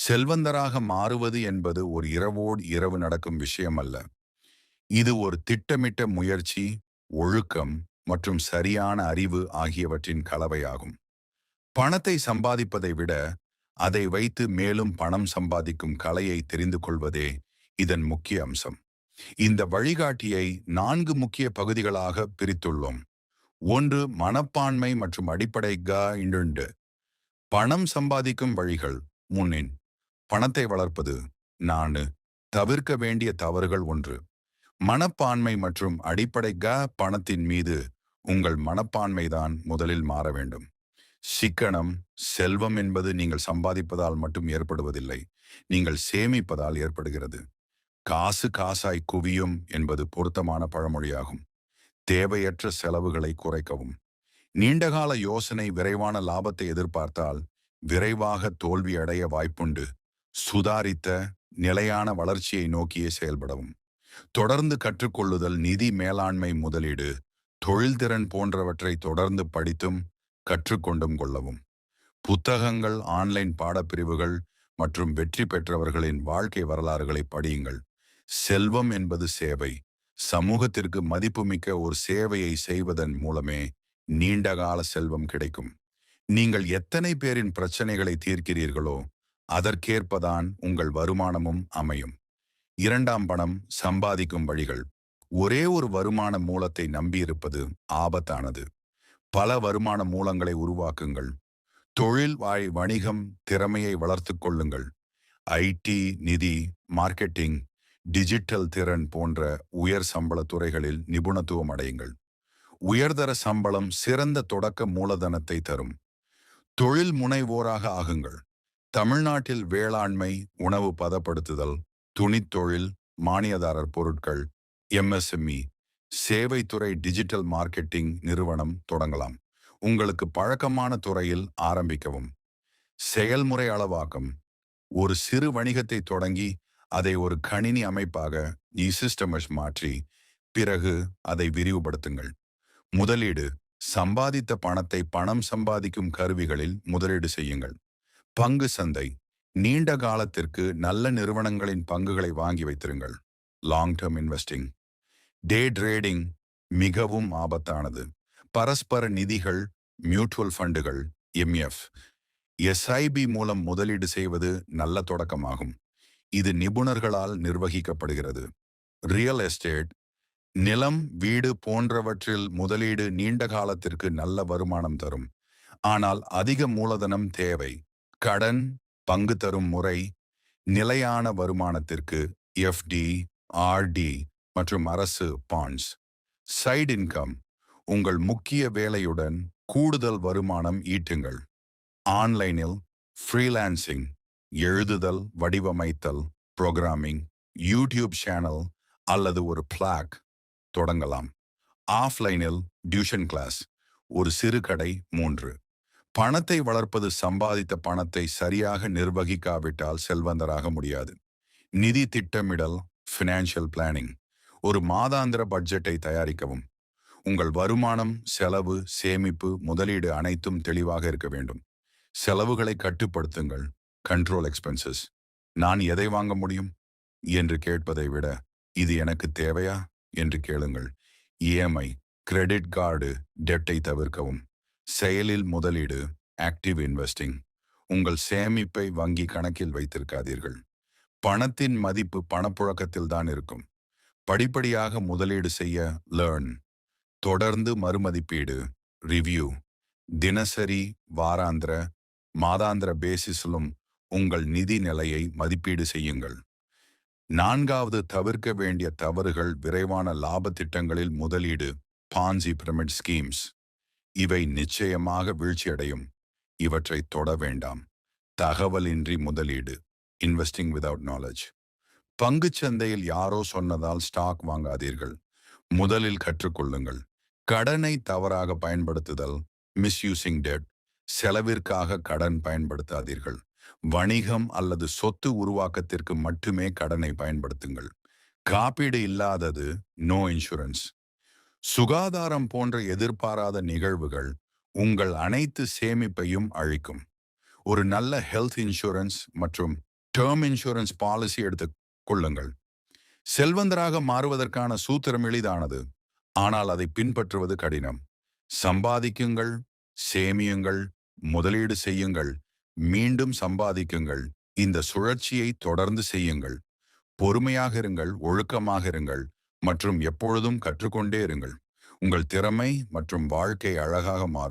செல்வந்தராக மாறுவது என்பது ஒரு இரவோடு இரவு நடக்கும் விஷயம் அல்ல. இது ஒரு திட்டமிட்ட முயற்சி, ஒழுக்கம் மற்றும் சரியான அறிவு ஆகியவற்றின் கலவையாகும். பணத்தை சம்பாதிப்பதை விட, அதை வைத்து மேலும் பணம் சம்பாதிக்கும் கலையை தெரிந்து கொள்வதே இதன் முக்கிய அம்சம். இந்த வழிகாட்டியை 4 முக்கிய பகுதிகளாக பிரித்துள்ளோம். 1. மனப்பான்மை மற்றும் அடிப்படை க. பணம் சம்பாதிக்கும் வழிகள். முன்னின் பணத்தை வளர்ப்பது. 4. தவிர்க்க வேண்டிய தவறுகள். 1. மனப்பான்மை மற்றும் அடிப்படை பணத்தின் மீது உங்கள் மனப்பான்மைதான் முதலில் மாற வேண்டும். சிக்கனம். செல்வம் என்பது நீங்கள் சம்பாதிப்பதால் மட்டும் ஏற்படுவதில்லை, நீங்கள் சேமிப்பதால் ஏற்படுகிறது. காசு காசாய் குவியும் என்பது பொருத்தமான பழமொழியாகும். தேவையற்ற செலவுகளை குறைக்கவும். நீண்டகால யோசனை விரைவான லாபத்தை எதிர்பார்த்தால் விரைவாக தோல்வி அடைய வாய்ப்புண்டு. சுதாரித்த நிலையான வளர்ச்சியை நோக்கியே செயல்படவும். தொடர்ந்து கற்றுக்கொள்ளுதல். நிதி மேலாண்மை, முதலீடு, தொழில்திறன் போன்றவற்றை தொடர்ந்து படித்தும் கற்றுக்கொண்டும் கொள்ளவும். புத்தகங்கள், ஆன்லைன் பாடப்பிரிவுகள் மற்றும் வெற்றி பெற்றவர்களின் வாழ்க்கை வரலாறுகளை படியுங்கள். செல்வம் என்பது சேவை. சமூகத்திற்கு மதிப்புமிக்க ஒரு சேவையை செய்வதன் மூலமே நீண்டகால செல்வம் கிடைக்கும். நீங்கள் எத்தனை பேரின் பிரச்சனைகளை தீர்க்கிறீர்களோ அதற்கேற்பதான் உங்கள் வருமானமும் அமையும். 2. பணம் சம்பாதிக்கும் வழிகள். ஒரே ஒரு வருமான மூலத்தை நம்பியிருப்பது ஆபத்தானது. பல வருமான மூலங்களை உருவாக்குங்கள். தொழில் வணிகம் திறமையை வளர்த்துக் கொள்ளுங்கள். ஐடி, நிதி, மார்க்கெட்டிங், டிஜிட்டல் திறன் போன்ற உயர் சம்பள துறைகளில் நிபுணத்துவம் அடையுங்கள். உயர்தர சம்பளம் சிறந்த தொடக்க மூலதனத்தை தரும். தொழில் முனைவோராக ஆகுங்கள். தமிழ்நாட்டில் வேளாண்மை, உணவு பதப்படுத்துதல், துணித்தொழில், மானியதாரர் பொருட்கள், எம்எஸ்எம்இ, சேவைத்துறை, டிஜிட்டல் மார்க்கெட்டிங் நிறுவனம் தொடங்கலாம். உங்களுக்கு பழக்கமான துறையில் ஆரம்பிக்கவும். செயல்முறை அளவாக்கம். ஒரு சிறு வணிகத்தை தொடங்கி அதை ஒரு கணினி அமைப்பாக சிஸ்டமஸ் மாற்றி பிறகு அதை விரிவுபடுத்துங்கள். முதலீடு. சம்பாதித்த பணத்தை பணம் சம்பாதிக்கும் கருவிகளில் முதலீடு செய்யுங்கள். பங்கு சந்தை. நீண்ட காலத்திற்கு நல்ல நிறுவனங்களின் பங்குகளை வாங்கி வைத்திருங்கள். Long term investing. டே ட்ரேடிங் மிகவும் ஆபத்தானது. பரஸ்பர நிதிகள், மியூச்சுவல் ஃபண்டுகள், எம்எஃப், எஸ்ஐபி மூலம் முதலீடு செய்வது நல்ல தொடக்கமாகும். இது நிபுணர்களால் நிர்வகிக்கப்படுகிறது. Real estate. நிலம், வீடு போன்றவற்றில் முதலீடு நீண்ட காலத்திற்கு நல்ல வருமானம் தரும். ஆனால் அதிக மூலதனம் தேவை. கடன், பங்கு தரும் முறை, நிலையான வருமானத்திற்கு எஃப்டி, ஆர்டி மற்றும் அரசு பாண்ட்ஸ். Side income. உங்கள் முக்கிய வேலையுடன் கூடுதல் வருமானம் ஈட்டுங்கள். ஆன்லைனில் ஃப்ரீலான்சிங், எழுதுதல், வடிவமைத்தல், புரோகிராமிங், யூடியூப் சேனல் அல்லது ஒரு பிளாக் தொடங்கலாம். ஆஃப்லைனில் டியூஷன் கிளாஸ், ஒரு சிறு கடை. 3. பணத்தை வளர்ப்பது. சம்பாதித்த பணத்தை சரியாக நிர்வகிக்காவிட்டால் செல்வந்தராக முடியாது. நிதி திட்டமிடல், ஃபினான்ஷியல் பிளானிங். ஒரு மாதாந்திர பட்ஜெட்டை தயாரிக்கவும். உங்கள் வருமானம், செலவு, சேமிப்பு, முதலீடு அனைத்தும் தெளிவாக இருக்க வேண்டும். செலவுகளை கட்டுப்படுத்துங்கள். Control expenses. நான் எதை வாங்க முடியும் என்று கேட்பதை விட, இது எனக்கு தேவையா என்று கேளுங்கள். இஎம்ஐ, கிரெடிட் கார்டு டெப்டை தவிர்க்கவும். செயலில் முதலீடு, ஆக்டிவ் இன்வெஸ்டிங். உங்கள் சேமிப்பை வங்கி கணக்கில் வைத்திருக்காதீர்கள். பணத்தின் மதிப்பு பணப்புழக்கத்தில் தான் இருக்கும். படிப்படியாக முதலீடு செய்ய லேர்ன். தொடர்ந்து மறுமதிப்பீடு, ரிவ்யூ. தினசரி, வாராந்திர, மாதாந்திர பேசிஸிலும் உங்கள் நிதி நிலையை மதிப்பீடு செய்யுங்கள். 4. தவிர்க்க வேண்டிய தவறுகள். விரைவான லாப திட்டங்களில் முதலீடு, பான்சி பிரமிட் ஸ்கீம்ஸ். இவை நிச்சயமாக வீழ்ச்சியடையும். இவற்றை தொட வேண்டாம். தகவலின்றி முதலீடு, இன்வெஸ்டிங் விதவுட் நாலேஜ். பங்குச் சந்தையில் யாரோ சொன்னதால் ஸ்டாக் வாங்காதீர்கள். முதலில் கற்றுக்கொள்ளுங்கள். கடனை தவறாக பயன்படுத்துதல், மிஸ்யூசிங் டெட். செலவிற்காக கடன் பயன்படுத்தாதீர்கள். வணிகம் அல்லது சொத்து உருவாக்கத்திற்கு மட்டுமே கடனை பயன்படுத்துங்கள். காப்பீடு இல்லாதது, நோ இன்சூரன்ஸ். சுகாதாரம் போன்ற எதிர்பாராத நிகழ்வுகள் உங்கள் அனைத்து சேமிப்பையும் அழிக்கும். ஒரு நல்ல ஹெல்த் இன்சூரன்ஸ் மற்றும் டேர்ம் இன்சூரன்ஸ் பாலிசி எடுத்துக் கொள்ளுங்கள். செல்வந்தராக மாறுவதற்கான சூத்திரம் எளிதானது, ஆனால் அதை பின்பற்றுவது கடினம். சம்பாதிக்குங்கள், சேமியுங்கள், முதலீடு செய்யுங்கள், மீண்டும் சம்பாதிக்குங்கள். இந்த சுழற்சியை தொடர்ந்து செய்யுங்கள். பொறுமையாக இருங்கள், ஒழுக்கமாக இருங்கள் மற்றும் எப்பொழுதும் கற்றுக்கொண்டே இருங்கள். உங்கள் திறமை மற்றும் வாழ்க்கை அழகாக மாறும்.